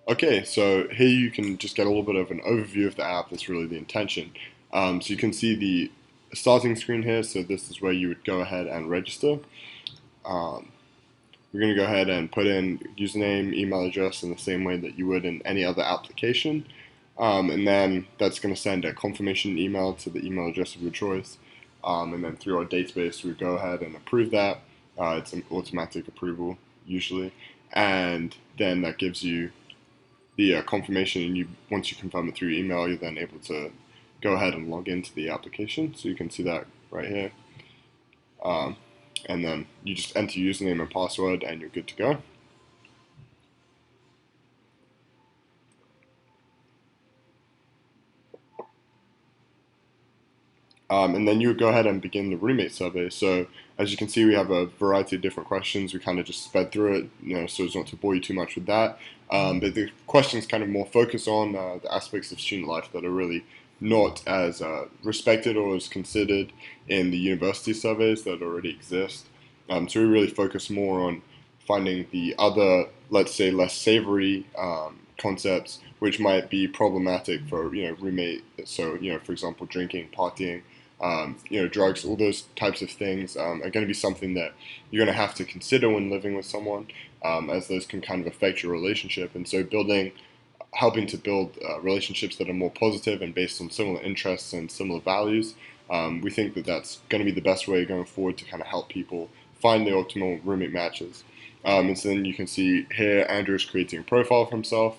Okay, so here you can just get a little bit of an overview of the app. That's really the intention. So you can see the starting screen here. So this is where you would go ahead and register. Um, we're going to go ahead and put in username, email address in the same way that you would in any other application. And then that's going to send a confirmation email to the email address of your choice. And then through our database, we go ahead and approve that. It's an automatic approval usually. And then that gives you the confirmation, and you once you confirm it through email, you're then able to go ahead and log into the application. So you can see that right here, um, and then you just enter username and password, and you're good to go. And then you would go ahead and begin the roommate survey. So as you can see, we have a variety of different questions. We kind of just sped through it, so as not to bore you too much with that. But the questions kind of more focus on the aspects of student life that are really not as respected or as considered in the university surveys that already exist. So we really focus more on finding the other, let's say, less savory concepts, which might be problematic for roommate. So for example, drinking, partying, drugs, all those types of things are going to be something that you're going to have to consider when living with someone, as those can kind of affect your relationship. And so helping to build relationships that are more positive and based on similar interests and similar values, we think that that's going to be the best way going forward to kind of help people find the optimal roommate matches. And so then you can see here, Andrew is creating a profile for himself.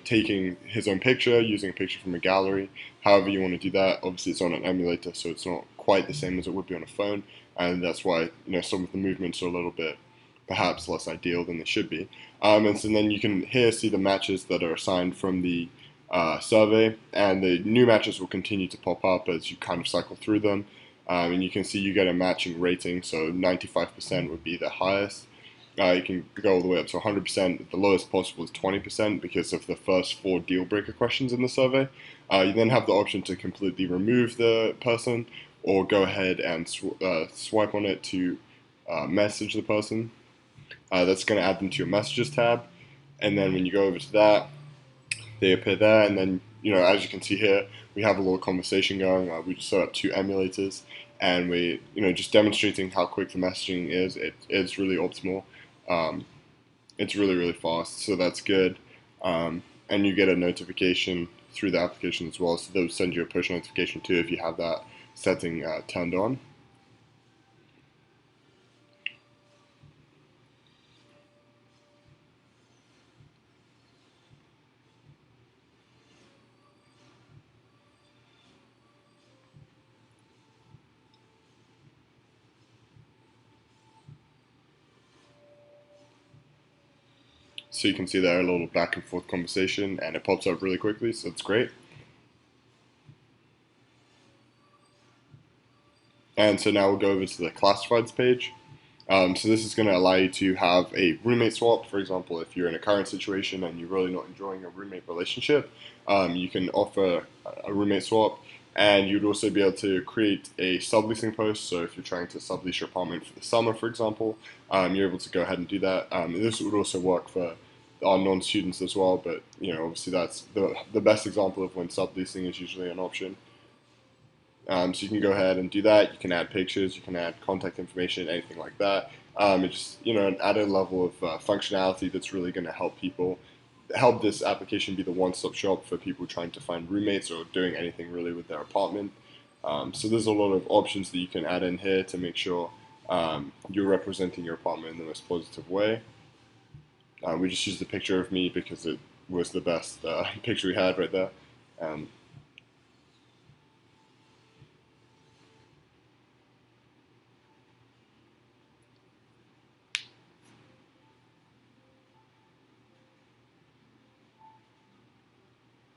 Taking his own picture, using a picture from a gallery, however you want to do that. Obviously, it's on an emulator, so it's not quite the same as it would be on a phone, and that's why some of the movements are a little bit perhaps less ideal than they should be. And so then you can here see the matches that are assigned from the survey, and the new matches will continue to pop up as you kind of cycle through them. And you can see you get a matching rating, so 95% would be the highest. You can go all the way up to 100%. The lowest possible is 20% because of the first four deal breaker questions in the survey. You then have the option to completely remove the person or go ahead and swipe on it to message the person. That's going to add them to your messages tab. And then when you go over to that, they appear there. And then, as you can see here, we have a little conversation going. We just set up two emulators, and we, just demonstrating how quick the messaging is. It's really optimal. Um, it's really, really fast, so that's good. And you get a notification through the application as well, so they'll send you a push notification too if you have that setting turned on. So you can see there a little back and forth conversation, and it pops up really quickly, so it's great. And so now we'll go over to the classifieds page. So this is going to allow you to have a roommate swap. For example, if you're in a current situation and you're really not enjoying a roommate relationship, you can offer a roommate swap, and you'd also be able to create a subleasing post. So if you're trying to sublease your apartment for the summer, for example, you're able to go ahead and do that. This would also work for our non-students as well, but obviously that's the best example of when subleasing is usually an option. So you can go ahead and do that. You can add pictures, you can add contact information, anything like that. It's just an added level of functionality that's really going to help this application be the one-stop shop for people trying to find roommates or doing anything really with their apartment. So there's a lot of options that you can add in here to make sure you're representing your apartment in the most positive way. We just used the picture of me because it was the best picture we had right there. Um,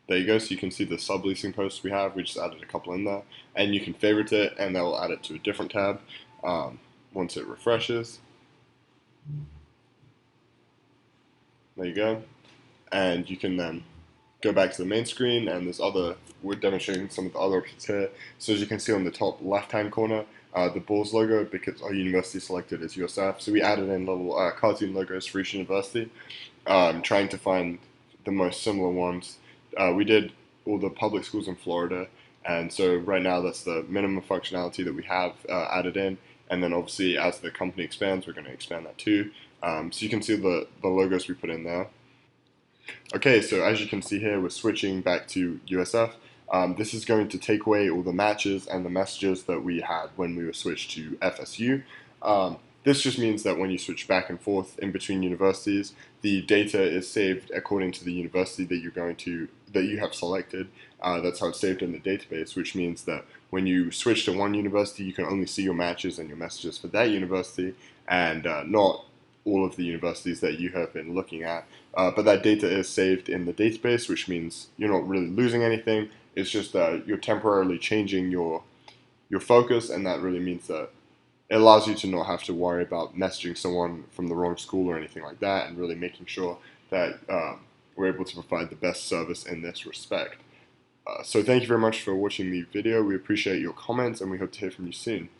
There you go. So you can see the subleasing posts we have. We just added a couple in there, and you can favorite it, and that will add it to a different tab once it refreshes. There you go, and you can then go back to the main screen, and we're demonstrating some of the other options here. So as you can see on the top left-hand corner, the Bulls logo, because our university selected as USF, so we added in little cartoon logos for each university, trying to find the most similar ones. We did all the public schools in Florida, and so right now that's the minimum functionality that we have added in. And then obviously as the company expands, we're going to expand that too. So you can see the logos we put in there. Okay, so as you can see here, we're switching back to USF. This is going to take away all the matches and the messages that we had when we were switched to FSU. This just means that when you switch back and forth in between universities, the data is saved according to the university that you have selected. That's how it's saved in the database, which means that when you switch to one university, you can only see your matches and your messages for that university, and not all of the universities that you have been looking at. But that data is saved in the database, which means you're not really losing anything. It's just that you're temporarily changing your focus, and that really means that it allows you to not have to worry about messaging someone from the wrong school or anything like that, and really making sure that we're able to provide the best service in this respect. So thank you very much for watching the video. We appreciate your comments, and we hope to hear from you soon.